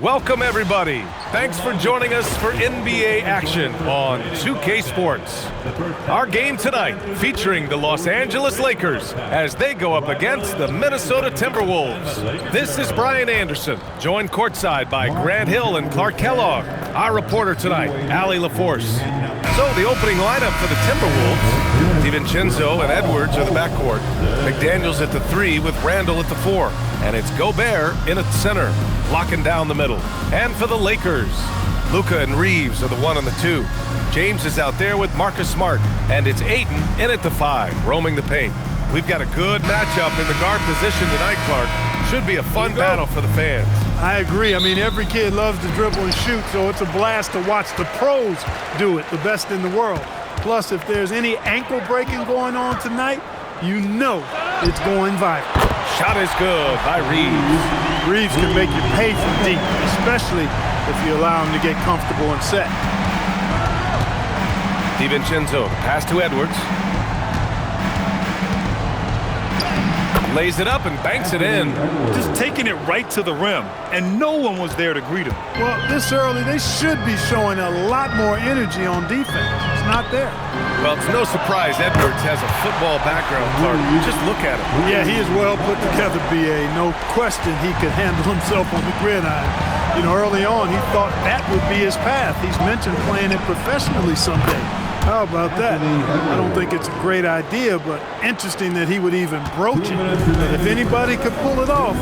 Welcome, everybody. Thanks for joining us for NBA action on 2K Sports. Our game tonight featuring the Los Angeles Lakers as they go up against the Minnesota Timberwolves. This is Brian Anderson, joined courtside by Grant Hill and Clark Kellogg. Our reporter tonight, Allie LaForce. So the opening lineup for the Timberwolves, DiVincenzo and Edwards are the backcourt. McDaniels at the 3 with Randall at the 4. And it's Gobert in at center, locking down the middle. And for the Lakers, Luka and Reeves are the 1 and the 2. James is out there with Marcus Smart. And it's Ayton in at the 5, roaming the paint. We've got a good matchup in the guard position tonight, Clark. Should be a fun battle for the fans. I agree. I mean, every kid loves to dribble and shoot, so it's a blast to watch the pros do it, the best in the world. Plus, if there's any ankle breaking going on tonight, you know it's going viral. Shot is good by Reeves. Reeves can make you pay from deep, especially if you allow him to get comfortable and set. DiVincenzo, pass to Edwards. Lays it up and banks it in. Just taking it right to the rim, and no one was there to greet him. Well, this early, they should be showing a lot more energy on defense. It's not there. Well, it's no surprise Edwards has a football background, Clark. You just look at him. Yeah, he is well put together, B.A. No question he could handle himself on the gridiron. You know, early on, he thought that would be his path. He's mentioned playing it professionally someday. How about that? I don't think it's a great idea, but interesting that he would even broach it. If anybody could pull it off,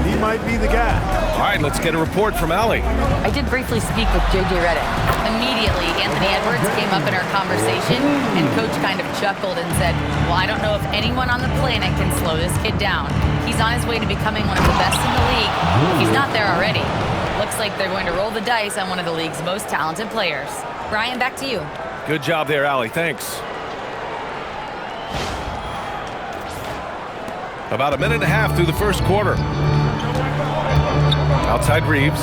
he might be the guy. All right, let's get a report from Allie. I did briefly speak with J.J. Redick. Immediately, Anthony Edwards came up in our conversation, and Coach kind of chuckled and said, well, I don't know if anyone on the planet can slow this kid down. He's on his way to becoming one of the best in the league. He's not there already. Looks like they're going to roll the dice on one of the league's most talented players. Brian, back to you. Good job there, Allie. Thanks. About a minute and a half through the first quarter. Outside Reeves.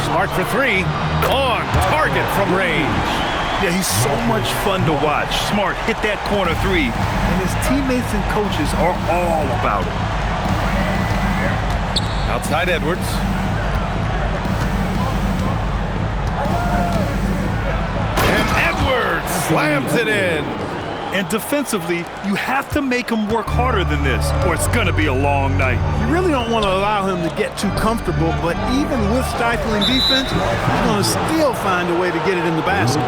Smart for 3. On target from range. Yeah, he's so much fun to watch. Smart hit that corner 3, and his teammates and coaches are all about it. Outside Edwards. Slams it in. And defensively, you have to make him work harder than this, or it's going to be a long night. You really don't want to allow him to get too comfortable, but even with stifling defense, he's going to still find a way to get it in the basket.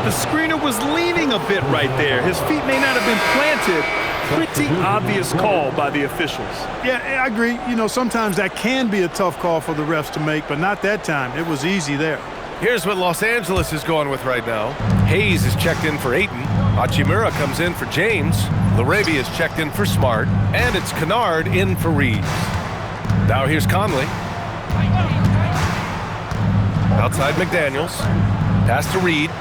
The screener was leaning a bit right there. His feet may not have been planted. Pretty obvious call by the officials. Yeah, I agree. You know, sometimes that can be a tough call for the refs to make, but not that time. It was easy there. Here's what Los Angeles is going with right now. Hayes is checked in for Ayton. Hachimura comes in for James. Laravia is checked in for Smart. And it's Kennard in for Reeves. Now here's Conley. Outside McDaniels. Pass to Reed.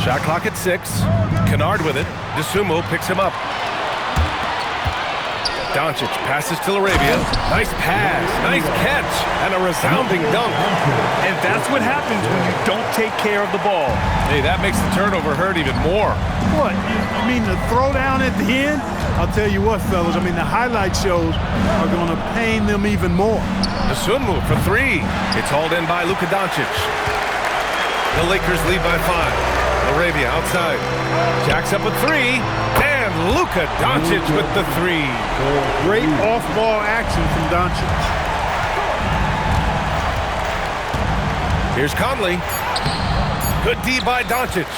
Shot clock at 6. Kennard with it. DeSumo picks him up. Doncic passes to Laravia. Nice pass, nice catch, and a resounding dunk. And that's what happens when you don't take care of the ball. Hey, that makes the turnover hurt even more. What, you mean the throwdown at the end? I'll tell you what, fellas, I mean the highlight shows are going to pain them even more. DeSumo for 3. It's hauled in by Luka Doncic. The Lakers lead by 5. Laravia outside. Jacks up with 3. And Luka Doncic with the 3. Great off-ball action from Doncic. Here's Conley. Good D by Doncic.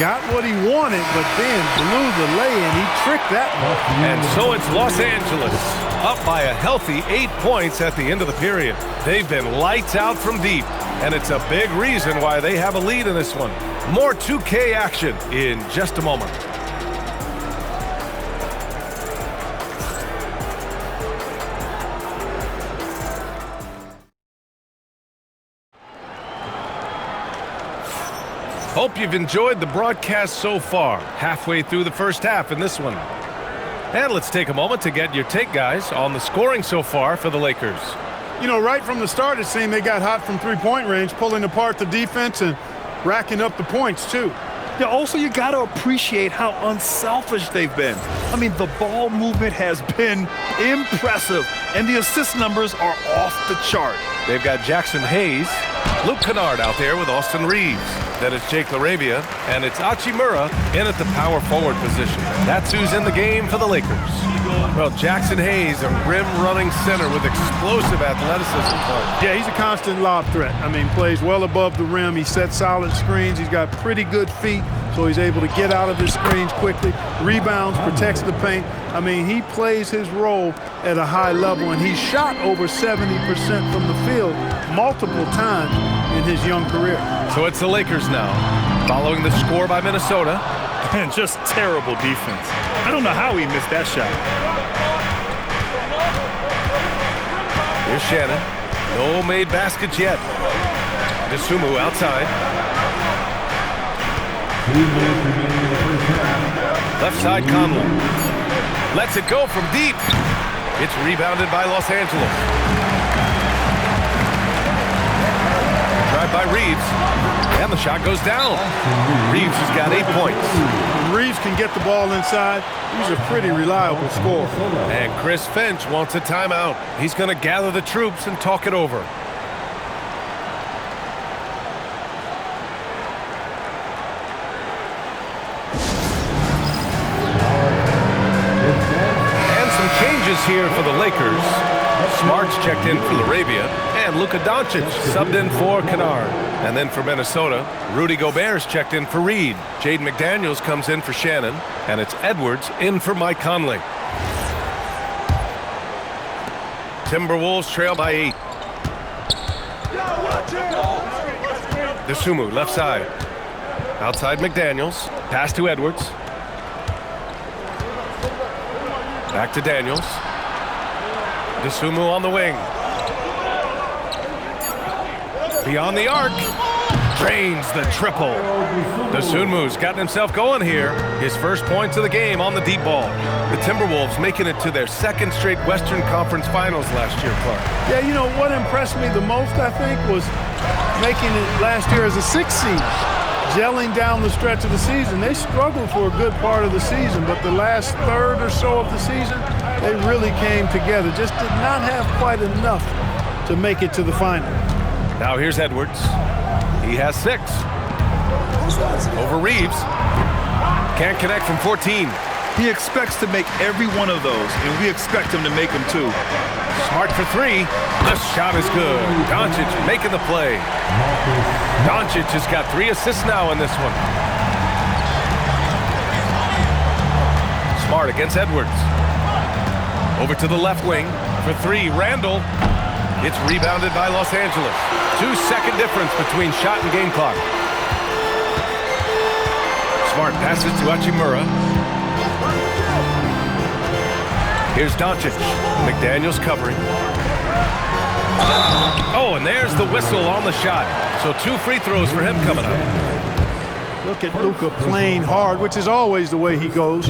Got what he wanted, but then blew the lay-in. He tricked that one. And so it's Los Angeles, up by a healthy 8 points at the end of the period. They've been lights out from deep, and it's a big reason why they have a lead in this one. More 2K action in just a moment. Hope you've enjoyed the broadcast so far, halfway through the first half in this one. And let's take a moment to get your take, guys, on the scoring so far for the Lakers. You know, right from the start, it seemed they got hot from three-point range, pulling apart the defense and racking up the points, too. Yeah, also, you got to appreciate how unselfish they've been. I mean, the ball movement has been Impressive. And the assist numbers are off the chart. They've got Jackson Hayes, Luke Kennard out there with Austin Reeves. Then it's Jake LaRavia, and it's Hachimura in at the power forward position. That's who's in the game for the Lakers. Well, Jackson Hayes, a rim-running center with explosive athleticism. Yeah, he's a constant lob threat. I mean, plays well above the rim. He sets solid screens. He's got pretty good feet, so he's able to get out of his screens quickly. Rebounds, protects the paint. I mean, he plays his role at a high level, and he's shot over 70% from the field multiple times in his young career. So it's the Lakers now, following the score by Minnesota. And just terrible defense. I don't know how he missed that shot. Here's Shannon. No made baskets yet. Dosunmu outside. Left side Conley. Lets it go from deep. It's rebounded by Los Angeles. Drive by Reeves. And the shot goes down. Reeves has got 8 points. When Reeves can get the ball inside, he's a pretty reliable scorer. And Chris Finch wants a timeout. He's going to gather the troops and talk it over. And some changes here for the Lakers. Smart's checked in for LaRavia, and Luka Doncic subbed in for Kennard. And then for Minnesota, Rudy Gobert's checked in for Reed. Jaden McDaniels comes in for Shannon, and it's Edwards in for Mike Conley. Timberwolves trail by 8. Dosunmu left side. Outside McDaniels. Pass to Edwards. Back to Daniels. Dosunmu on the wing. Beyond the arc. Drains the triple. Dosunmu's gotten himself going here. His first points of the game on the deep ball. The Timberwolves making it to their second straight Western Conference Finals last year, Clark. Yeah, you know, what impressed me the most, I think, was making it last year as a 6th seed. Gelling down the stretch of the season. They struggled for a good part of the season, but the last third or so of the season, they really came together. Just did not have quite enough to make it to the final. Now here's Edwards. He has 6. Over Reeves. Can't connect from 14. He expects to make every one of those, and we expect him to make them too. Smart for 3. The shot is good. Doncic making the play. Doncic has got 3 assists now in this one. Smart against Edwards. Over to the left wing for 3. Randall. It's rebounded by Los Angeles. 2-second difference between shot and game clock. Smart passes to Hachimura. Here's Doncic. McDaniels covering. Oh, and there's the whistle on the shot. So 2 free throws for him coming up. Look at Luka playing hard, which is always the way he goes.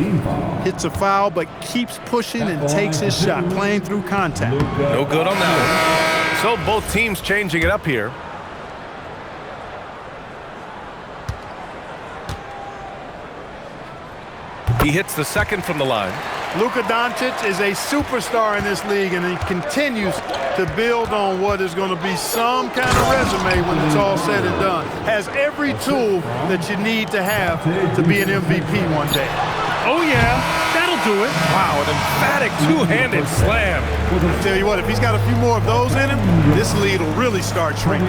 Hits a foul, but keeps pushing and takes his shot, playing through contact. No good on that one. So both teams changing it up here. He hits the second from the line. Luka Doncic is a superstar in this league, and he continues to build on what is going to be some kind of resume when it's all said and done. Has every tool that you need to have to be an MVP one day. Oh yeah, that'll do it. Wow, an emphatic 2-handed slam. I tell you what, if he's got a few more of those in him, this lead will really start shrinking.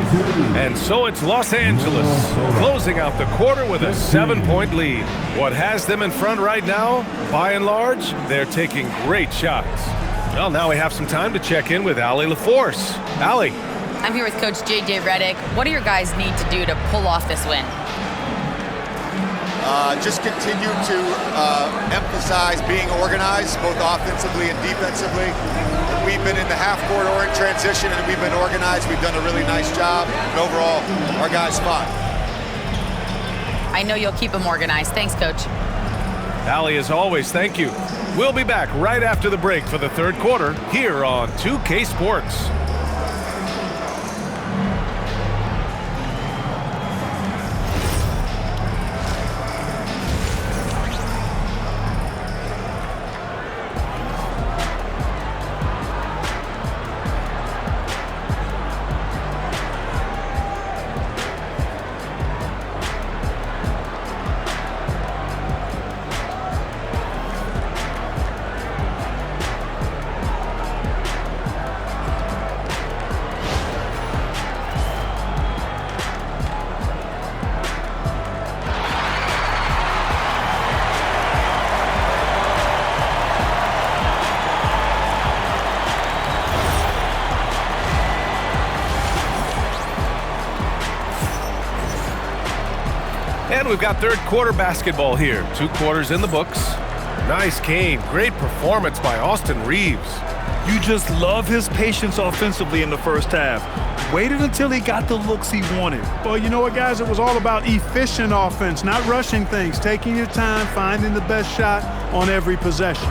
And so it's Los Angeles closing out the quarter with a 7-point lead. What has them in front right now, by and large, they're taking great shots. Well, now we have some time to check in with Allie LaForce. Allie. I'm here with Coach J.J. Redick. What do your guys need to do to pull off this win? Just continue to emphasize being organized, both offensively and defensively. We've been in the half-court or in transition, and we've been organized. We've done a really nice job. And overall, our guys fought. I know you'll keep them organized. Thanks, Coach. Allie, as always, thank you. We'll be back right after the break for the third quarter here on 2K Sports. And we've got third quarter basketball here. 2 quarters in the books. Nice game. Great performance by Austin Reeves. You just love his patience offensively in the first half. Waited until he got the looks he wanted. Well, you know what, guys? It was all about efficient offense, not rushing things, taking your time, finding the best shot on every possession.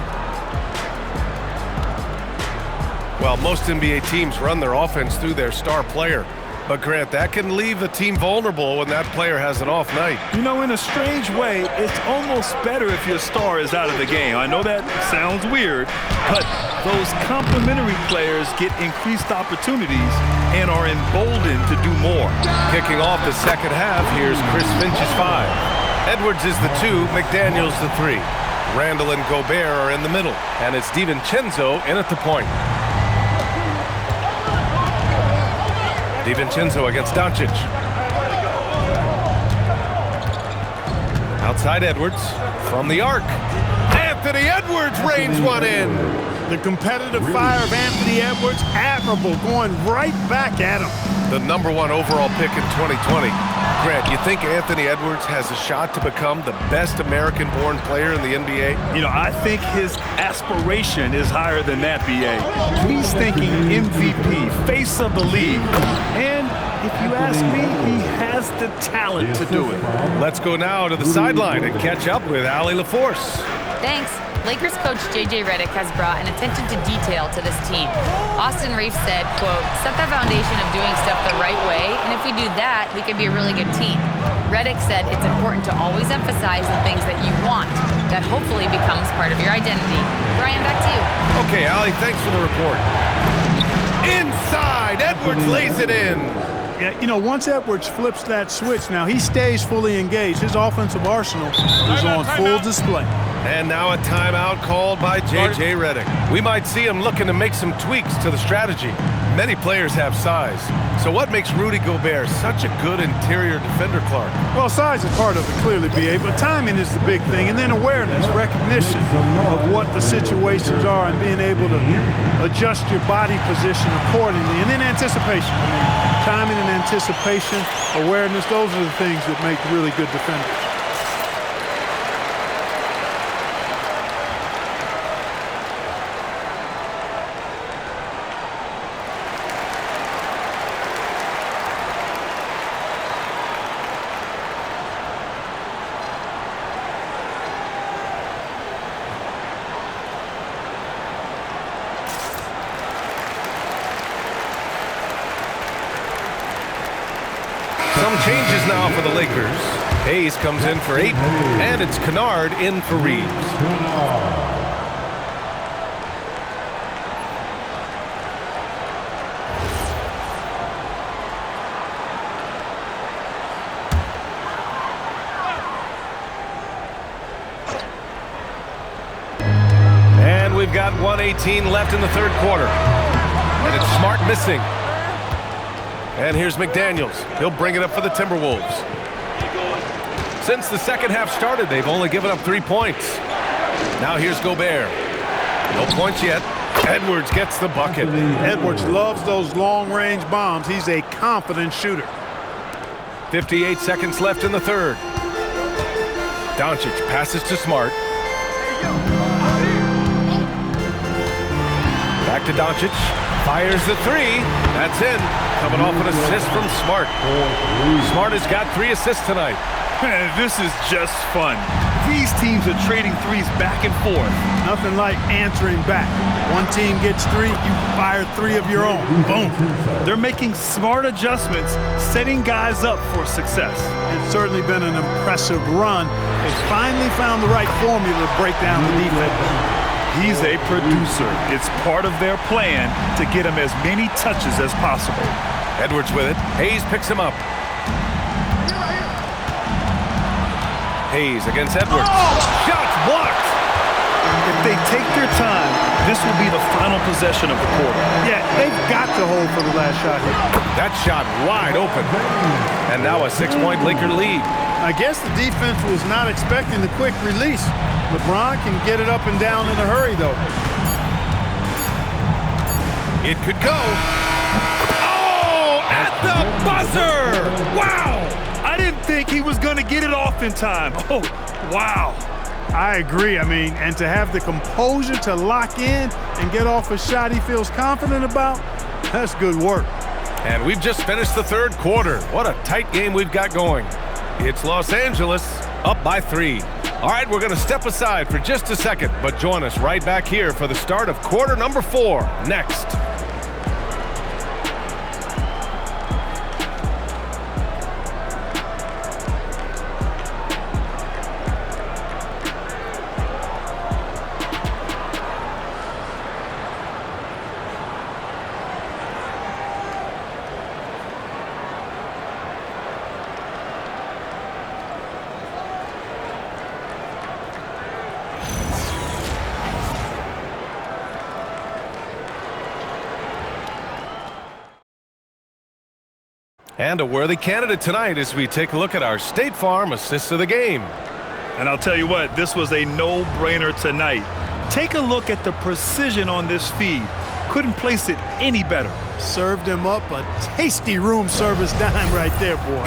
Well, most NBA teams run their offense through their star player. But, Grant, that can leave the team vulnerable when that player has an off night. You know, in a strange way, it's almost better if your star is out of the game. I know that sounds weird, but those complementary players get increased opportunities and are emboldened to do more. Kicking off the second half, here's Chris Finch's 5. Edwards is the 2, McDaniels the 3. Randall and Gobert are in the middle, and it's DiVincenzo in at the point. DiVincenzo against Doncic. Outside Edwards from the arc. Anthony Edwards rains one in. The competitive fire of Anthony Edwards, admirable, going right back at him. The #1 overall pick in 2020. Grant, you think Anthony Edwards has a shot to become the best American-born player in the NBA? You know, I think his aspiration is higher than that, B.A. He's thinking MVP, face of the league. And if you ask me, he has the talent to do it. Let's go now to the sideline and catch up with Allie LaForce. Thanks. Lakers coach J.J. Redick has brought an attention to detail to this team. Austin Reeves said, quote, set the foundation of doing stuff the right way, and if we do that, we can be a really good team. Redick said it's important to always emphasize the things that you want. That hopefully becomes part of your identity. Brian, back to you. Okay, Allie, thanks for the report. Inside, Edwards lays it in. Yeah, you know, once Edwards flips that switch, now he stays fully engaged. His offensive arsenal is on full display. And now a timeout called by J.J. Redick. We might see him looking to make some tweaks to the strategy. Many players have size. So what makes Rudy Gobert such a good interior defender, Clark? Well, size is part of it, clearly, B.A., but timing is the big thing. And then awareness, recognition of what the situations are and being able to adjust your body position accordingly. And then anticipation. I mean, timing and anticipation, awareness, those are the things that make really good defenders. Some changes now for the Lakers. Hayes comes in for Ayton, and it's Kennard in for Reeves. And we've got 1:18 left in the third quarter. And it's Smart missing. And here's McDaniels. He'll bring it up for the Timberwolves. Since the second half started, they've only given up 3 points. Now here's Gobert. No points yet. Edwards gets the bucket. Edwards loves those long-range bombs. He's a confident shooter. 58 seconds left in the third. Doncic passes to Smart. Back to Doncic. Fires the 3. That's in. Coming off an assist from Smart. Smart has got 3 assists tonight. Man, this is just fun. These teams are trading threes back and forth. Nothing like answering back. One team gets 3, you fire 3 of your own. Boom. They're making smart adjustments, setting guys up for success. It's certainly been an impressive run. They finally found the right formula to break down the defense. He's a producer. It's part of their plan to get him as many touches as possible. Edwards with it. Hayes picks him up. Hayes against Edwards. Shots blocked. If they take their time, this will be the final possession of the quarter. Yeah, they've got to hold for the last shot here. That shot wide open. And now a 6-point Laker lead. I guess the defense was not expecting the quick release. LeBron can get it up and down in a hurry, though. It could go. Oh, at the buzzer! Wow! I didn't think think he was going to get it off in time. Oh, wow. I agree. I mean, and to have the composure to lock in and get off a shot he feels confident about, that's good work. And we've just finished the third quarter. What a tight game we've got going. It's Los Angeles up by 3. All right, we're going to step aside for just a second, but join us right back here for the start of quarter number 4 next. And a worthy candidate tonight as we take a look at our State Farm Assist of the Game. And I'll tell you what, this was a no-brainer tonight. Take a look at the precision on this feed. Couldn't place it any better. Served him up a tasty room service dime right there, boy.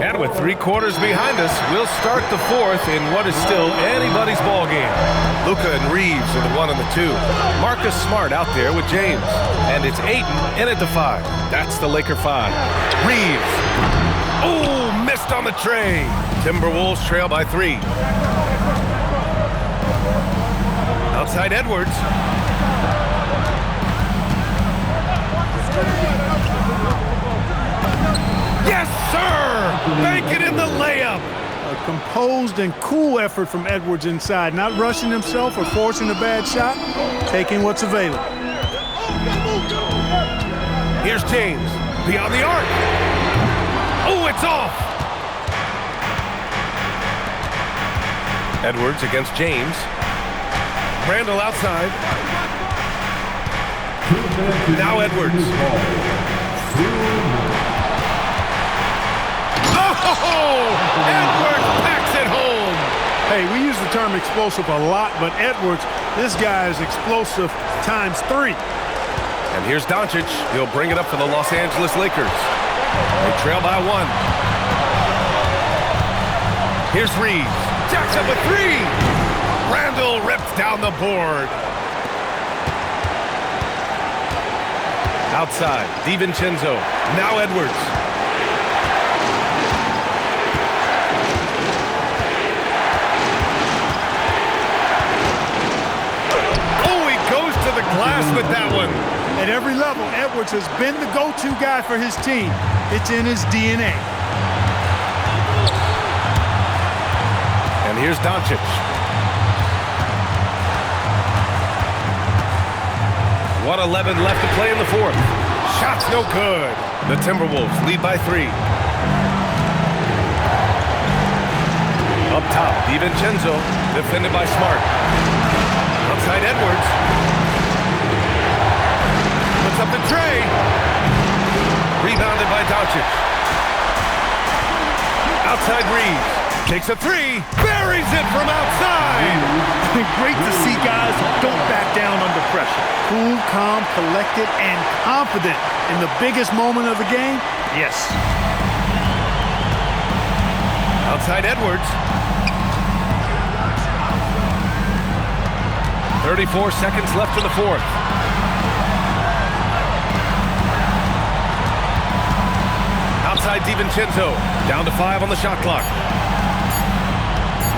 And with 3 quarters behind us, we'll start the 4th in what is still anybody's ball game. Luka and Reeves are the 1 and the 2. Marcus Smart out there with James. And it's Ayton in at the 5. That's the Laker 5. Reeves. Oh, missed on the tray. Timberwolves trail by 3. Outside Edwards. Yes, sir! Bank it in the layup. A composed and cool effort from Edwards inside, not rushing himself or forcing a bad shot, taking what's available. Here's James, beyond the arc. Oh, it's off! Edwards against James. Randall outside. Now Edwards. Oh! Edwards packs it home! Hey, we use the term explosive a lot, but Edwards, this guy is explosive times 3. And here's Doncic. He'll bring it up for the Los Angeles Lakers. They trail by 1. Here's Reeves. Jackson with 3. Randall rips down the board. Outside, DiVincenzo. Now Edwards. Oh, he goes to the glass with that one. At every level, Edwards has been the go-to guy for his team. It's in his DNA. And here's Doncic. 1:11 left to play in the 4th. Shot's no good. The Timberwolves lead by 3. Up top, DiVincenzo, defended by Smart. Outside Edwards. Puts up the tray. Rebounded by Doncic. Outside Reeves. Takes a 3. Buries it from outside. Great to see guys who don't back down under pressure. Cool, calm, collected, and confident in the biggest moment of the game. Yes. Outside Edwards. 34 seconds left in the 4th. Outside DiVincenzo. Down to 5 on the shot clock.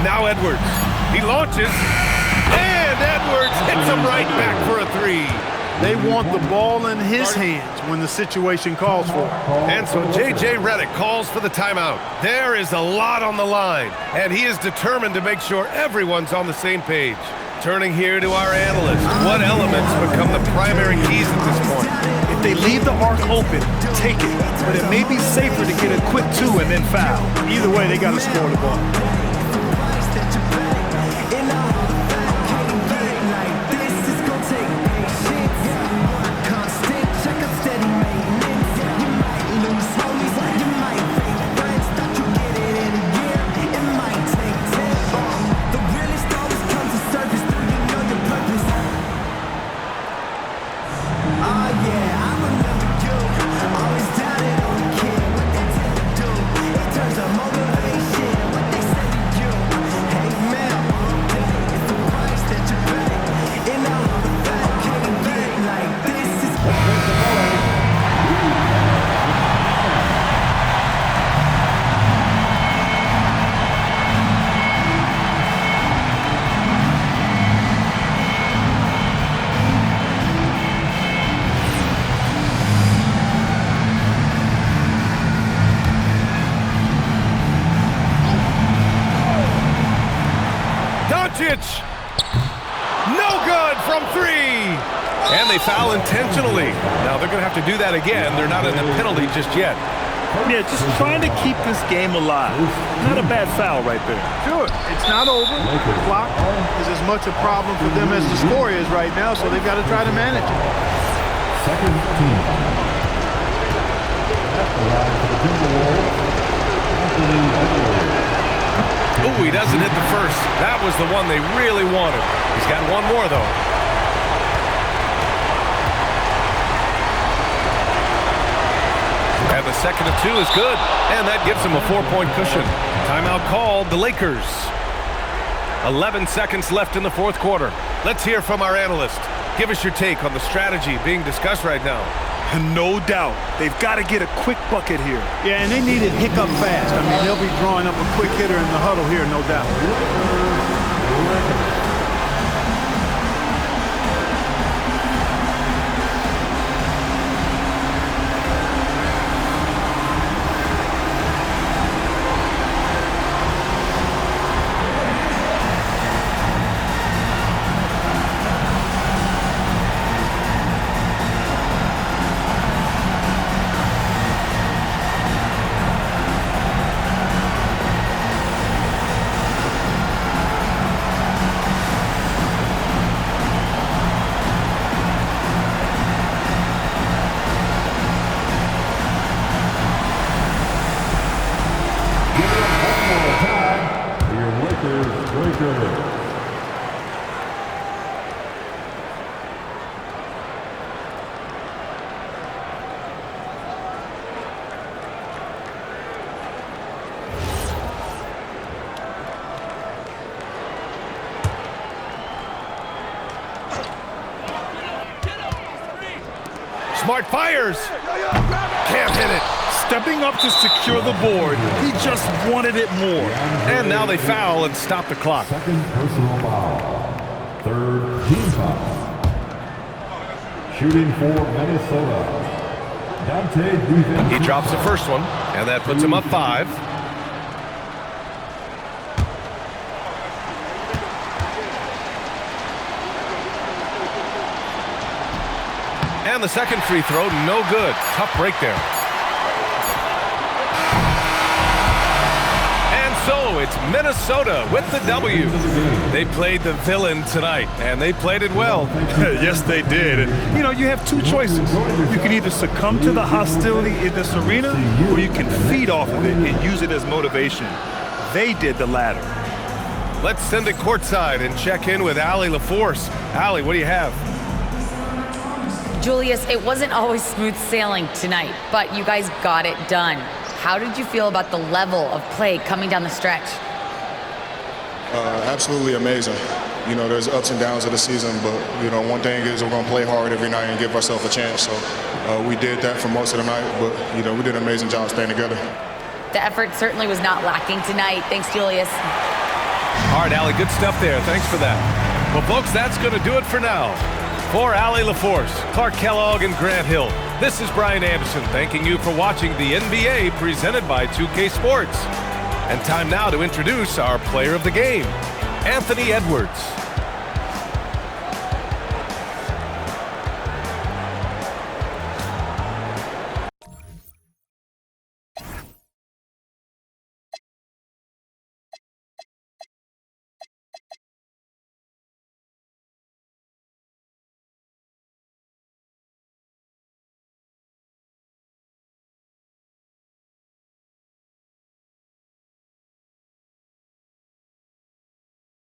Now Edwards. He launches. And Edwards hits him right back for a 3. They want the ball in his hands when the situation calls for it. And so J.J. Redick calls for the timeout. There is a lot on the line, and he is determined to make sure everyone's on the same page. Turning here to our analysts, what elements become the primary keys at this point? If they leave the arc open, take it. But it may be safer to get a quick 2 and then foul. Either way, they got to score the ball. from three. And they foul intentionally. Now they're going to have to do that again. They're not in the penalty just yet. Yeah, just trying to keep this game alive. Not a bad foul right there. Sure, it's not over. The clock is as much a problem for them as the score is right now, so they've got to try to manage it. Second team. At the line for the Timberwolves, Anthony Edwards. Ooh, he doesn't hit the first. That was the one they really wanted. He's got one more, though. And the second of two is good. And that gives him a 4-point cushion. Timeout called, the Lakers. 11 seconds left in the fourth quarter. Let's hear from our analyst. Give us your take on the strategy being discussed right now. No doubt. They've got to get a quick bucket here. Yeah, and they need it hiccup fast. I mean, they'll be drawing up a quick hitter in the huddle here, no doubt. Smart fires. Can't hit it. Stepping up to secure the board. He just wanted it more. And now they foul and stop the clock. Second personal foul. Third team foul. Shooting for Minnesota. Dante DiVincenzo. He drops the first one, and that puts him up 5. And the second free throw, no good. Tough break there. And so it's Minnesota with the W. They played the villain tonight, and they played it well. Yes, they did. And, you know, you have two choices. You can either succumb to the hostility in this arena, or you can feed off of it and use it as motivation. They did the latter. Let's send it courtside and check in with Allie LaForce. Allie, what do you have? Julius, it wasn't always smooth sailing tonight, but you guys got it done. How did you feel about the level of play coming down the stretch? Absolutely amazing. You know, there's ups and downs of the season, but, you know, one thing is we're going to play hard every night and give ourselves a chance. So we did that for most of the night, but, you know, we did an amazing job staying together. The effort certainly was not lacking tonight. Thanks, Julius. All right, Allie, good stuff there. Thanks for that. Well, folks, that's going to do it for now. For Allie LaForce, Clark Kellogg, and Grant Hill, this is Brian Anderson thanking you for watching the NBA presented by 2K Sports. And time now to introduce our player of the game, Anthony Edwards.